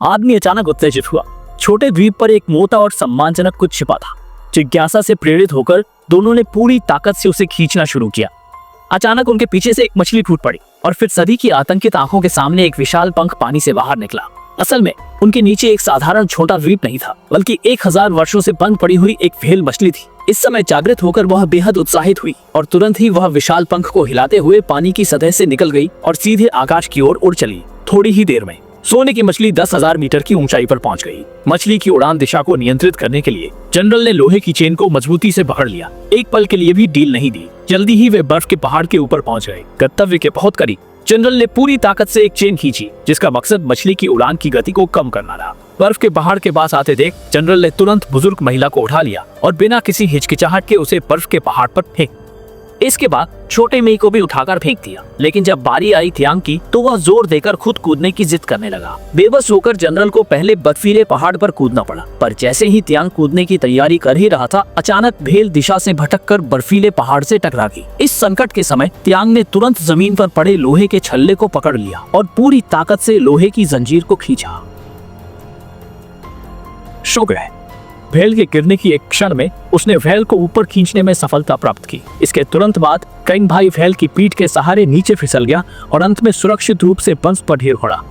आदमी अचानक उत्तेजित हुआ। छोटे द्वीप पर एक मोटा और सम्मानजनक कुछ छिपा था। जिज्ञासा से प्रेरित होकर दोनों ने पूरी ताकत से उसे खींचना शुरू किया। अचानक उनके पीछे से एक मछली फूट पड़ी और फिर सभी की आतंकित आंखों के सामने एक विशाल पंख पानी से बाहर निकला। असल में उनके नीचे एक साधारण छोटा द्वीप नहीं था, बल्कि 1000 वर्षों से बंद पड़ी हुई एक व्हेल मछली थी। इस समय जागृत होकर वह बेहद उत्साहित हुई और तुरंत ही वह विशाल पंख को हिलाते हुए पानी की सतह से निकल गई और सीधे आकाश की ओर उड़ चली। थोड़ी ही देर में सोने की मछली 10,000 मीटर की ऊंचाई पर पहुंच गई। मछली की उड़ान दिशा को नियंत्रित करने के लिए जनरल ने लोहे की चेन को मजबूती से पकड़ लिया। एक पल के लिए भी ढील नहीं दी। जल्दी ही वे बर्फ के पहाड़ के ऊपर पहुंच गए। गंतव्य के बहुत करीब जनरल ने पूरी ताकत से एक चेन खींची, जिसका मकसद मछली की उड़ान की गति को कम करना था। बर्फ के पहाड़ के पास आते देख जनरल ने तुरंत बुजुर्ग महिला को उठा लिया और बिना किसी हिचकिचाहट के उसे बर्फ के पहाड़ पर फेंक। इसके बाद छोटे मेई को भी उठाकर फेंक दिया। लेकिन जब बारी आई तियांग की तो वह जोर देकर खुद कूदने की जिद करने लगा। बेबस होकर जनरल को पहले बर्फीले पहाड़ पर कूदना पड़ा, पर जैसे ही तियांग कूदने की तैयारी कर ही रहा था, अचानक भेल दिशा से भटककर बर्फीले पहाड़ से टकरा गई। इस संकट के समय तियांग ने तुरंत जमीन पर पड़े लोहे के छल्ले को पकड़ लिया और पूरी ताकत से लोहे की जंजीर को खींचा। सो गए। भेल के गिरने की एक क्षण में उसने व्हेल को ऊपर खींचने में सफलता प्राप्त की। इसके तुरंत बाद कैंग भाई व्हेल की पीठ के सहारे नीचे फिसल गया और अंत में सुरक्षित रूप से बंस पर ढेर पड़ा।